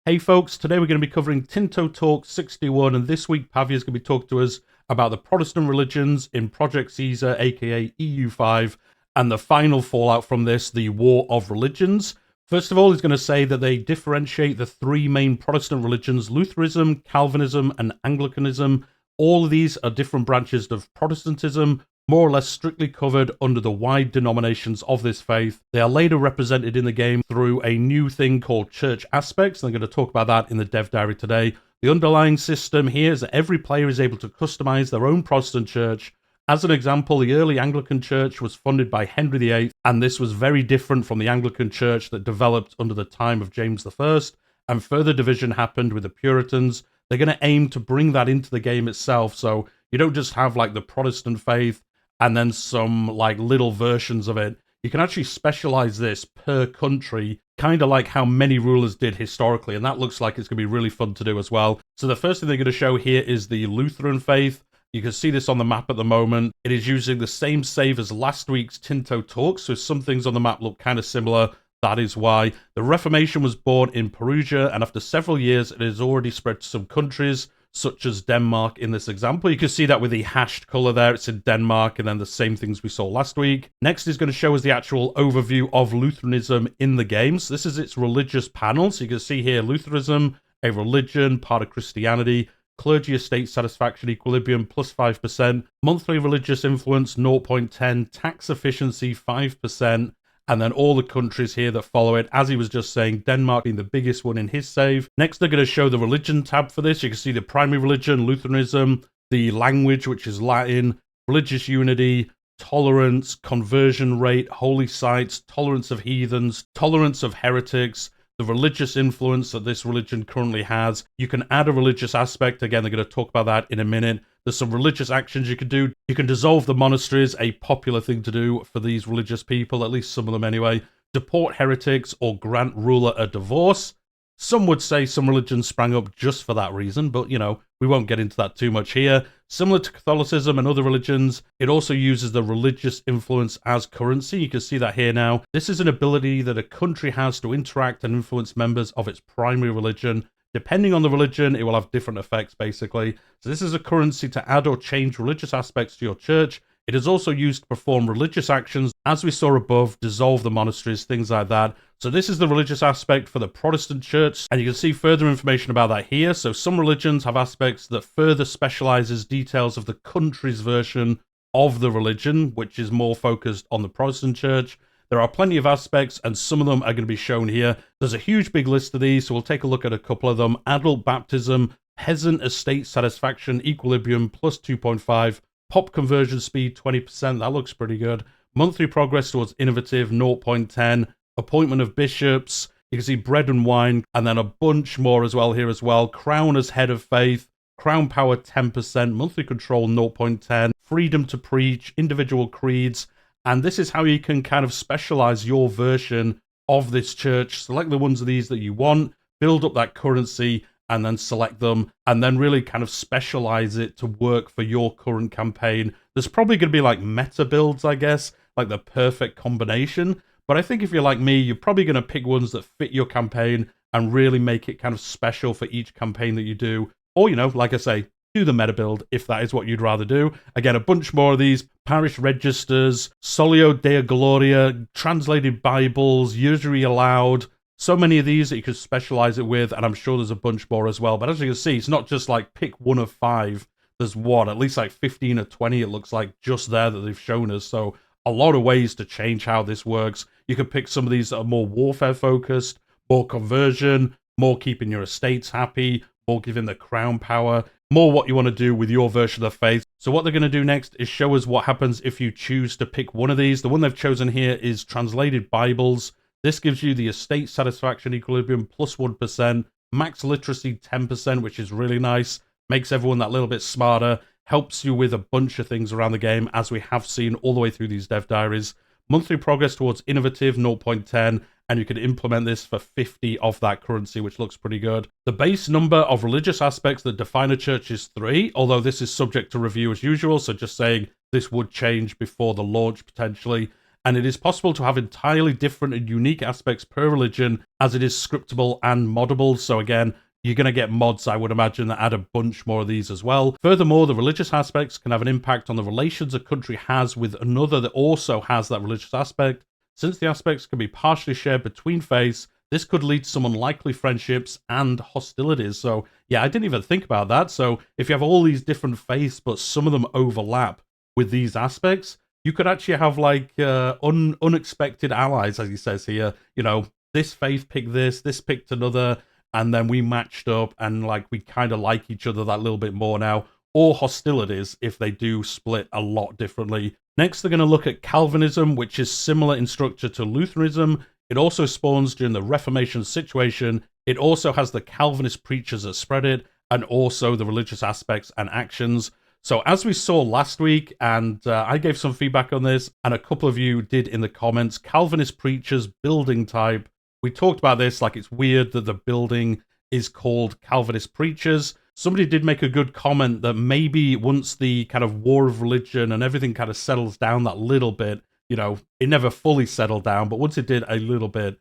Hey folks, today we're going to be covering Tinto Talks 61, and this week Pavia is going to be talking to us about the Protestant religions in Project Caesar, aka EU5, and the final fallout from this, the War of Religions. First of all, he's going to say that they differentiate the three main Protestant religions, Lutheranism, Calvinism, and Anglicanism. All of these are different branches of Protestantism, more or less strictly covered under the wide denominations of this faith. They are later represented in the game through a new thing called church aspects, and I'm going to talk about that in the dev diary today. The underlying system here is that every player is able to customize their own Protestant church. As an example, the early Anglican church was funded by Henry VIII, and this was very different from the Anglican church that developed under the time of James I, and further division happened with the Puritans. They're going to aim to bring that into the game itself, so you don't just have like the Protestant faith and then some like little versions of it. You can actually specialize this per country, kind of like how many rulers did historically, and that looks like it's going to be really fun to do as well. So the first thing they're going to show here is the Lutheran faith. You can see this on the map at the moment. It is using the same save as last week's Tinto Talks, so some things on the map look kind of similar. That is why. The Reformation was born in Perugia, and after several years, it has already spread to some countries, such as Denmark in this example. You can see that with the hashed color there, it's in Denmark, and then the same things we saw last week. Next is going to show us the actual overview of Lutheranism in the games. This is its religious panel, so you can see here Lutheranism, a religion, part of Christianity, clergy estate satisfaction equilibrium plus 5%, monthly religious influence 0.10, tax efficiency 5%, and then all the countries here that follow it, as he was just saying, Denmark being the biggest one in his save. Next, they're going to show the religion tab for this. You can see the primary religion, Lutheranism, the language, which is Latin, religious unity, tolerance, conversion rate, holy sites, tolerance of heathens, tolerance of heretics, the religious influence that this religion currently has. You can add a religious aspect. Again, they're going to talk about that in a minute. There's some religious actions you can do. You can dissolve the monasteries, a popular thing to do for these religious people, at least some of them anyway. Deport heretics or grant ruler a divorce. Some would say some religions sprang up just for that reason, but you know, we won't get into that too much here. Similar to Catholicism and other religions, it also uses the religious influence as currency. You can see that here now. This is an ability that a country has to interact and influence members of its primary religion. Depending on the religion, it will have different effects, basically. So this is a currency to add or change religious aspects to your church. It is also used to perform religious actions, as we saw above, dissolve the monasteries, things like that. So this is the religious aspect for the Protestant church, and you can see further information about that here. So some religions have aspects that further specializes details of the country's version of the religion, which is more focused on the Protestant church. There are plenty of aspects, and some of them are going to be shown here. There's a huge big list of these, so we'll take a look at a couple of them. Adult baptism, peasant estate satisfaction equilibrium plus 2.5, pop conversion speed 20%, that looks pretty good. Monthly progress towards innovative 0.10, appointment of bishops, you can see bread and wine, and then a bunch more as well here as well. Crown as head of faith, crown power 10%, monthly control 0.10, freedom to preach, individual creeds, and this is how you can kind of specialize your version of this church. Select the ones of these that you want, build up that currency, and then select them, and then really kind of specialize it to work for your current campaign. There's probably going to be like meta builds, I guess, like the perfect combination. But I think if you're like me, you're probably going to pick ones that fit your campaign and really make it kind of special for each campaign that you do. Or, you know, like I say, do the meta build if that is what you'd rather do. Again, a bunch more of these. Parish registers, Solio Deo Gloria, translated Bibles, usury allowed. So many of these that you could specialize it with, and I'm sure there's a bunch more as well. But as you can see, it's not just like pick one of 5. There's what, at least like 15 or 20, it looks like, just there that they've shown us. So a lot of ways to change how this works. You could pick some of these that are more warfare focused, more conversion, more keeping your estates happy, more giving the crown power, more what you want to do with your version of the faith. So what they're going to do next is show us what happens if you choose to pick one of these. The one they've chosen here is translated Bibles. This gives you the estate satisfaction equilibrium plus 1%, max literacy 10%, which is really nice, makes everyone that little bit smarter, helps you with a bunch of things around the game, as we have seen all the way through these dev diaries. Monthly progress towards innovative 0.10, and you can implement this for 50 of that currency, which looks pretty good. The base number of religious aspects that define a church is 3, although this is subject to review as usual, so just saying this would change before the launch potentially. and it is possible to have entirely different and unique aspects per religion, as it is scriptable and moddable. So again, you're going to get mods, I would imagine, that add a bunch more of these as well. Furthermore, the religious aspects can have an impact on the relations a country has with another that also has that religious aspect. Since the aspects can be partially shared between faiths, this could lead to some unlikely friendships and hostilities. So yeah, I didn't even think about that. So if you have all these different faiths, but some of them overlap with these aspects, you could actually have like unexpected allies, as he says here. You know, this faith picked this picked another, and then we matched up, and like we kind of like each other that little bit more now. Or hostilities if they do split a lot differently. Next, they're going to look at Calvinism, which is similar in structure to Lutheranism. It also spawns during the Reformation situation. It also has the Calvinist preachers that spread it, and also the religious aspects and actions. So as we saw last week, and I gave some feedback on this, and a couple of you did in the comments, Calvinist preachers building type. We talked about this, like it's weird that the building is called Calvinist preachers. Somebody did make a good comment that maybe once the kind of war of religion and everything kind of settles down that little bit, you know, it never fully settled down, but once it did a little bit,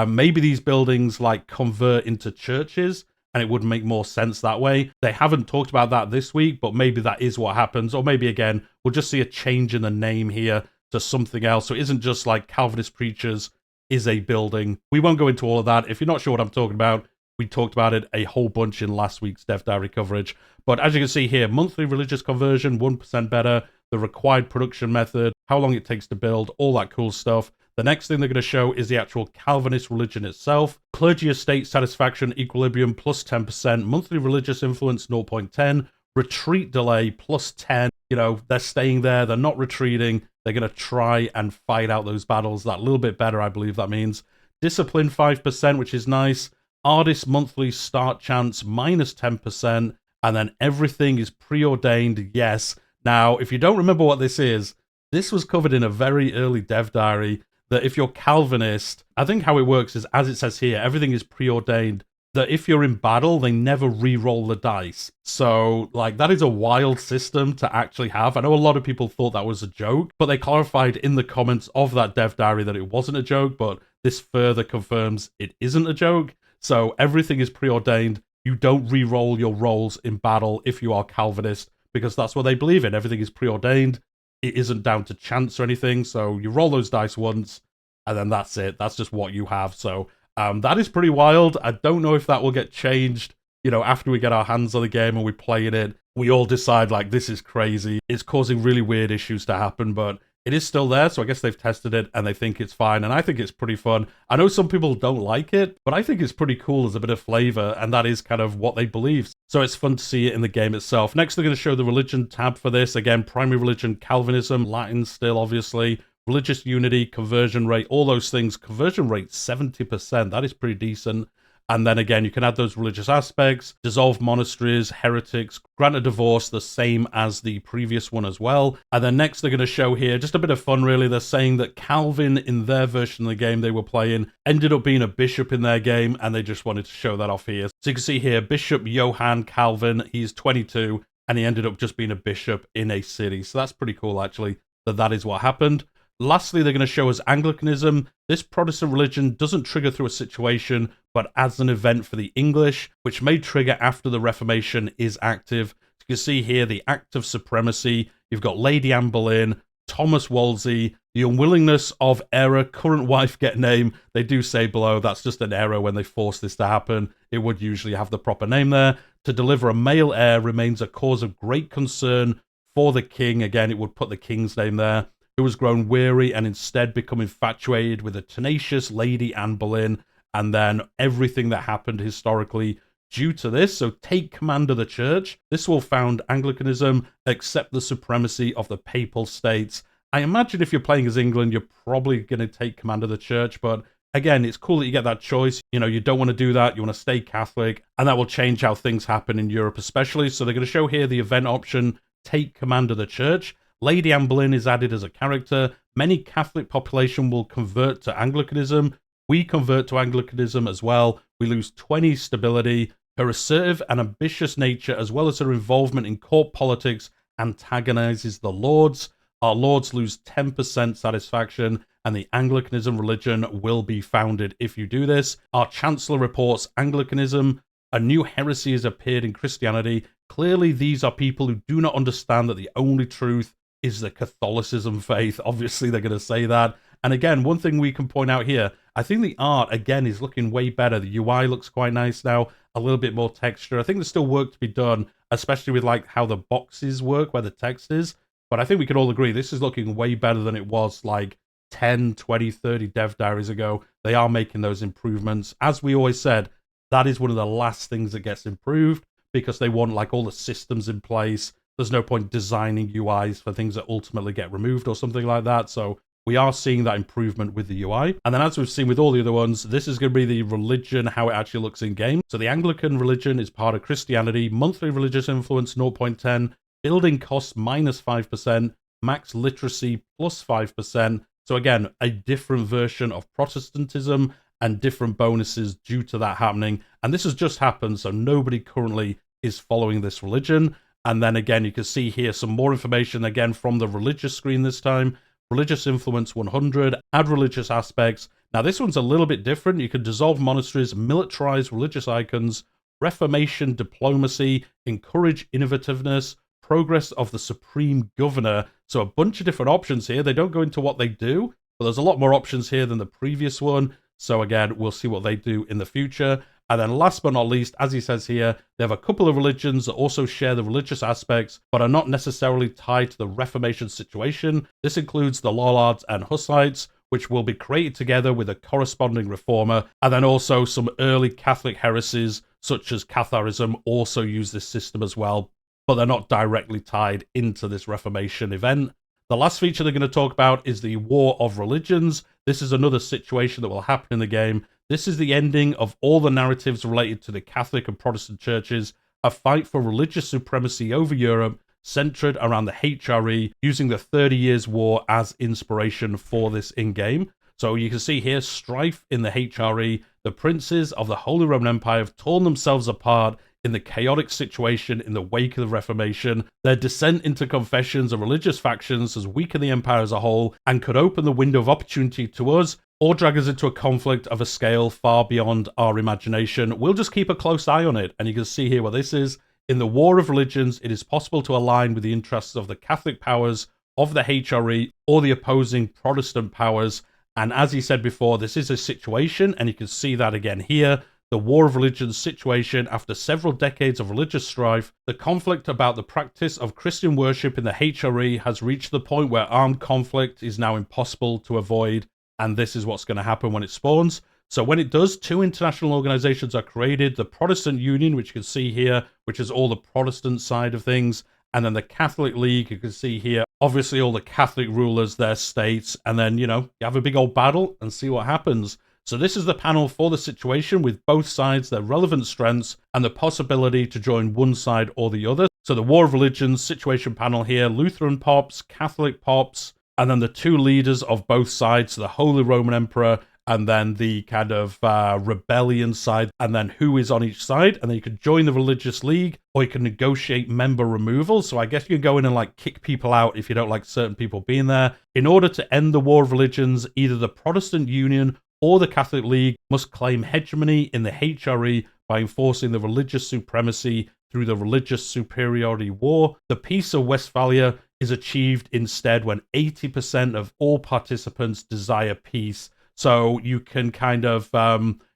maybe these buildings like convert into churches, and it would make more sense that way. They haven't talked about that this week, but maybe that is what happens. Or maybe, again, we'll just see a change in the name here to something else. So it isn't just like Calvinist preachers is a building. We won't go into all of that. If you're not sure what I'm talking about, we talked about it a whole bunch in last week's Dev Diary coverage. But as you can see here, monthly religious conversion, 1% better, the required production method, how long it takes to build, all that cool stuff. The next thing they're going to show is the actual Calvinist religion itself. Clergy estate satisfaction equilibrium plus 10%, monthly religious influence 0.10, retreat delay plus 10. You know, they're staying there, they're not retreating, they're going to try and fight out those battles. That little bit better, I believe that means. Discipline 5%, which is nice. Artist monthly start chance minus 10%, and then everything is preordained, yes. Now, if you don't remember what this is, this was covered in a very early Dev Diary, that if you're Calvinist, I think how it works is, as it says here, everything is preordained, that if you're in battle, they never re-roll the dice. So, like, that is a wild system to actually have. I know a lot of people thought that was a joke, but they clarified in the comments of that Dev Diary that it wasn't a joke, but this further confirms it isn't a joke. So everything is preordained. You don't re-roll your rolls in battle if you are Calvinist, because that's what they believe in. Everything is preordained. It isn't down to chance or anything. So you roll those dice once, and then that's it. That's just what you have. So that is pretty wild. I don't know if that will get changed, you know, after we get our hands on the game and we play in it. We all decide, like, this is crazy. It's causing really weird issues to happen, but it is still there, so I guess they've tested it and they think it's fine, and I think it's pretty fun. I know some people don't like it, but I think it's pretty cool as a bit of flavor, and that is kind of what they believe. So it's fun to see it in the game itself. Next, they're going to show the religion tab for this. Again, primary religion, Calvinism, Latin still, obviously. Religious unity, conversion rate, all those things. Conversion rate, 70%. That is pretty decent. And then again, you can add those religious aspects, dissolve monasteries, heretics, grant a divorce, the same as the previous one as well. And then next they're going to show here, just a bit of fun really, they're saying that Calvin, in their version of the game they were playing, ended up being a bishop in their game, and they just wanted to show that off here. So you can see here, Bishop Johann Calvin, he's 22, and he ended up just being a bishop in a city. So that's pretty cool actually, that is what happened. Lastly, they're going to show us Anglicanism. This Protestant religion doesn't trigger through a situation, but as an event for the English, which may trigger after the Reformation is active. You can see here the Act of Supremacy. You've got Lady Anne Boleyn, Thomas Wolsey, the unwillingness of error, current wife get name. They do say below that's just an error when they force this to happen. It would usually have the proper name there. To deliver a male heir remains a cause of great concern for the king. Again, it would put the king's name there. Who has grown weary and instead become infatuated with a tenacious Lady Anne Boleyn, and then everything that happened historically due to this. So take command of the church. This will found Anglicanism, accept the supremacy of the papal states. I imagine if you're playing as England, you're probably going to take command of the church, but again, it's cool that you get that choice. You know, you don't want to do that. You want to stay Catholic, and that will change how things happen in Europe especially. So they're going to show here the event option, take command of the church. Lady Anne Boleyn is added as a character. Many Catholic population will convert to Anglicanism. We convert to Anglicanism as well. We lose 20 stability. Her assertive and ambitious nature, as well as her involvement in court politics, antagonizes the lords. Our lords lose 10% satisfaction, and the Anglicanism religion will be founded if you do this. Our Chancellor reports Anglicanism, a new heresy has appeared in Christianity. Clearly, these are people who do not understand that the only truth is the Catholicism faith. Obviously, they're going to say that. And again, one thing we can point out here, I think the art, again, is looking way better. The UI looks quite nice now, a little bit more texture. I think there's still work to be done, especially with like how the boxes work, where the text is. But I think we can all agree this is looking way better than it was like 10, 20, 30 dev diaries ago. They are making those improvements. As we always said, that is one of the last things that gets improved because they want like all the systems in place. There's no point designing UIs for things that ultimately get removed or something like that. So we are seeing that improvement with the UI. And then as we've seen with all the other ones, this is going to be the religion, how it actually looks in game. So the Anglican religion is part of Christianity, monthly religious influence 0.10, building costs -5%, max literacy +5%. So again, a different version of Protestantism and different bonuses due to that happening. And this has just happened, so nobody currently is following this religion. And then again, you can see here some more information again from the religious screen this time. Religious influence 100, add religious aspects. Now this one's a little bit different. You can dissolve monasteries, militarize religious icons, Reformation diplomacy, encourage innovativeness, progress of the supreme governor. So a bunch of different options here. They don't go into what they do, but there's a lot more options here than the previous one. So again, we'll see what they do in the future. And then last but not least, as he says here, they have a couple of religions that also share the religious aspects, but are not necessarily tied to the Reformation situation. This includes the Lollards and Hussites, which will be created together with a corresponding reformer. And then also some early Catholic heresies, such as Catharism, also use this system as well, but they're not directly tied into this Reformation event. The last feature they're going to talk about is the War of Religions. This is another situation that will happen in the game. This is the ending of all the narratives related to the Catholic and Protestant churches, a fight for religious supremacy over Europe, centered around the HRE, using the 30 Years' War as inspiration for this in-game. So you can see here, strife in the HRE. The princes of the Holy Roman Empire have torn themselves apart in the chaotic situation in the wake of the Reformation. Their descent into confessions and religious factions has weakened the empire as a whole and could open the window of opportunity to us or drag us into a conflict of a scale far beyond our imagination. We'll just keep a close eye on it. And you can see here what this is. In the War of Religions, it is possible to align with the interests of the Catholic powers of the HRE or the opposing Protestant powers. And as he said before, this is a situation, and you can see that again here. The War of Religions situation, after several decades of religious strife, the conflict about the practice of Christian worship in the HRE has reached the point where armed conflict is now impossible to avoid, and this is what's going to happen when it spawns. So when it does, two international organizations are created, the Protestant Union, which you can see here, which is all the Protestant side of things, and then the Catholic League, you can see here, obviously all the Catholic rulers, their states, and then, you have a big old battle and see what happens. So this is the panel for the situation with both sides, their relevant strengths, and the possibility to join one side or the other. So the War of Religions situation panel here, Lutheran pops, Catholic pops, and then the two leaders of both sides, the Holy Roman Emperor, and then the kind of rebellion side, and then who is on each side. And then you can join the religious league, or you can negotiate member removal. So I guess you can go in and like kick people out if you don't like certain people being there. In order to end the War of Religions, either the Protestant Union or the Catholic League must claim hegemony in the HRE by enforcing the religious supremacy through the Religious Superiority War. The Peace of Westphalia is achieved instead when 80% of all participants desire peace. So you can kind of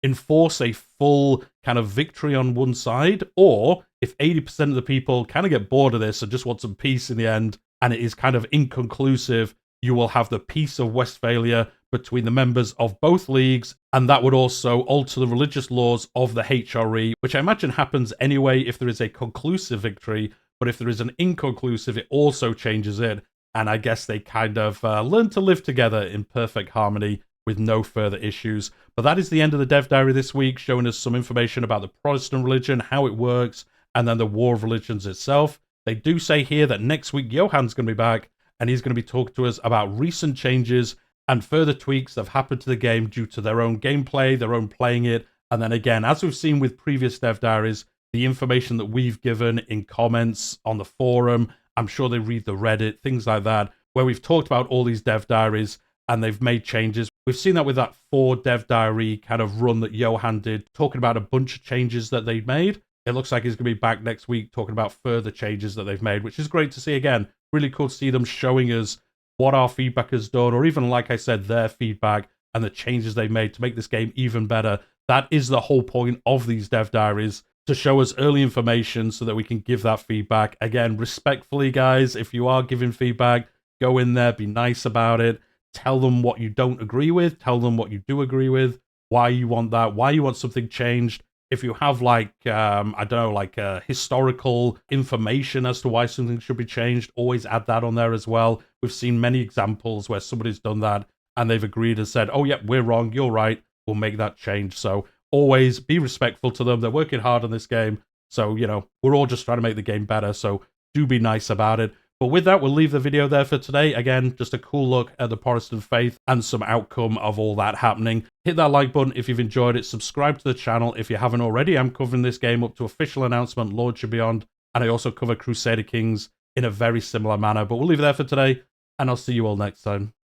enforce a full kind of victory on one side, or if 80% of the people kind of get bored of this and just want some peace in the end, and it is kind of inconclusive, you will have the Peace of Westphalia between the members of both leagues, and that would also alter the religious laws of the HRE, which I imagine happens anyway if there is a conclusive victory, but if there is an inconclusive, it also changes it, and I guess they kind of learn to live together in perfect harmony with no further issues. But that is the end of the Dev Diary this week, showing us some information about the Protestant religion, how it works, and then the War of Religions itself. They do say here that next week Johan's going to be back, and he's going to be talking to us about recent changes and further tweaks that have happened to the game due to their own gameplay, their own playing it. And then again, as we've seen with previous Dev Diaries, the information that we've given in comments on the forum, I'm sure they read the Reddit, things like that, where we've talked about all these dev diaries and they've made changes. We've seen that with that 4 dev diary kind of run that Johan did, talking about a bunch of changes that they'd made. It looks like he's going to be back next week talking about further changes that they've made, which is great to see. Again, really cool to see them showing us what our feedback has done, or even, like I said, their feedback and the changes they made to make this game even better. That is the whole point of these dev diaries, to show us early information so that we can give that feedback. Again, respectfully, guys, if you are giving feedback, go in there, be nice about it. Tell them what you don't agree with. Tell them what you do agree with, why you want that, why you want something changed. If you have, like, I don't know, like historical information as to why something should be changed, always add that on there as well. We've seen many examples where somebody's done that and they've agreed and said, oh, yep, we're wrong, you're right, we'll make that change. So always be respectful to them. They're working hard on this game. So, you know, we're all just trying to make the game better. So do be nice about it. But with that, we'll leave the video there for today. Again, just a cool look at the Protestant faith and some outcome of all that happening. Hit that like button if you've enjoyed it. Subscribe to the channel if you haven't already. I'm covering this game up to official announcement, Lordship Beyond, and I also cover Crusader Kings in a very similar manner. But we'll leave it there for today, and I'll see you all next time.